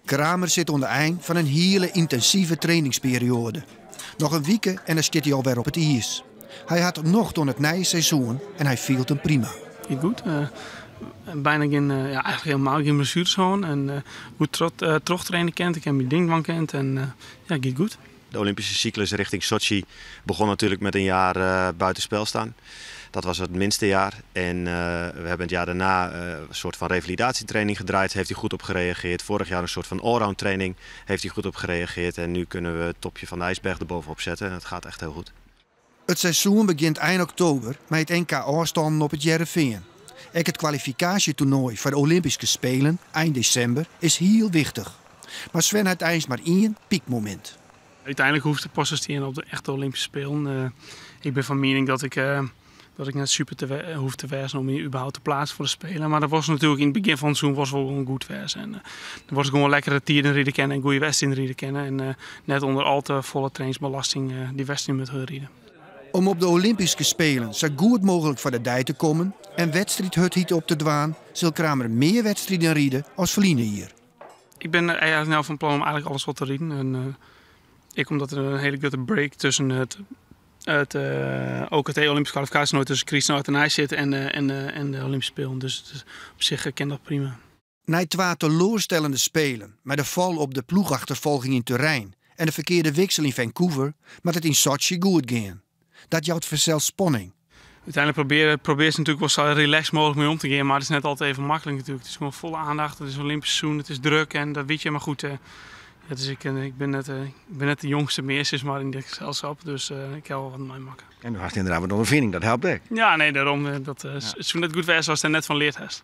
Kramer zit aan het eind van een hele intensieve trainingsperiode. Nog een week en dan staat hij alweer op het ijs. Hij had nog door het nieuwe seizoen en hij viel hem prima. Gaat goed. Bijna geen, eigenlijk helemaal geen blessures gewoon. En goed terugtrainen kent. Ik heb mijn ding van kent en gaat goed. De Olympische cyclus richting Sochi begon natuurlijk met een jaar buitenspel staan. Dat was het minste jaar. En we hebben het jaar daarna een soort van revalidatietraining gedraaid. Heeft hij goed op gereageerd. Vorig jaar een soort van allround training. Heeft hij goed op gereageerd. En nu kunnen we het topje van de ijsberg erbovenop zetten. En het gaat echt heel goed. Het seizoen begint eind oktober met het NK afstanden op het Jereveen. Ook het kwalificatietoernooi voor de Olympische Spelen eind december is heel wichtig. Maar Sven had eens maar één piekmoment. Uiteindelijk hoeft de pas te staan op de echte Olympische Spelen. Ik ben van mening dat ik net super hoef te wezen om je überhaupt te plaatsen voor de Spelen. Maar dat was natuurlijk in het begin van het seizoen was wel een goed vers. En dan was ik gewoon lekkere tijden rijden kennen en goede wedstrijden rijden kennen. En net onder al te volle trainingsbelasting die wedstrijd met hun rijden. Om op de Olympische Spelen zo goed mogelijk voor de dij te komen en wedstrijd op te dwaan, zal Kramer meer wedstrijden rijden als verliezen hier. Ik ben eigenlijk nou van plan om eigenlijk alles wat te rijden. En omdat er een hele grote break tussen ook het Olympische kwalificatietoernooi tussen Chris Noord zit en de Olympische Spelen. Dus op zich ken dat prima. Na 2 teleurstellende Spelen, met de val op de ploegachtervolging in Turijn en de verkeerde wissel in Vancouver, moet het in Sochi goed gaan. Dat jouwt vanzelf spanning. Uiteindelijk probeer ze natuurlijk wel zo relaxed mogelijk mee om te gaan, maar het is net altijd even makkelijk natuurlijk. Het is gewoon volle aandacht, het is Olympisch seizoen, het is druk en dat weet je. Maar goed, dus ik ben net de jongste meesters maar in dit gezelschap, dus ik heb wel wat mee maken. En nu had je inderdaad een ondervinding, dat helpt ook. Ja, nee, daarom. Het is net goed wijs als het er net van leert heeft.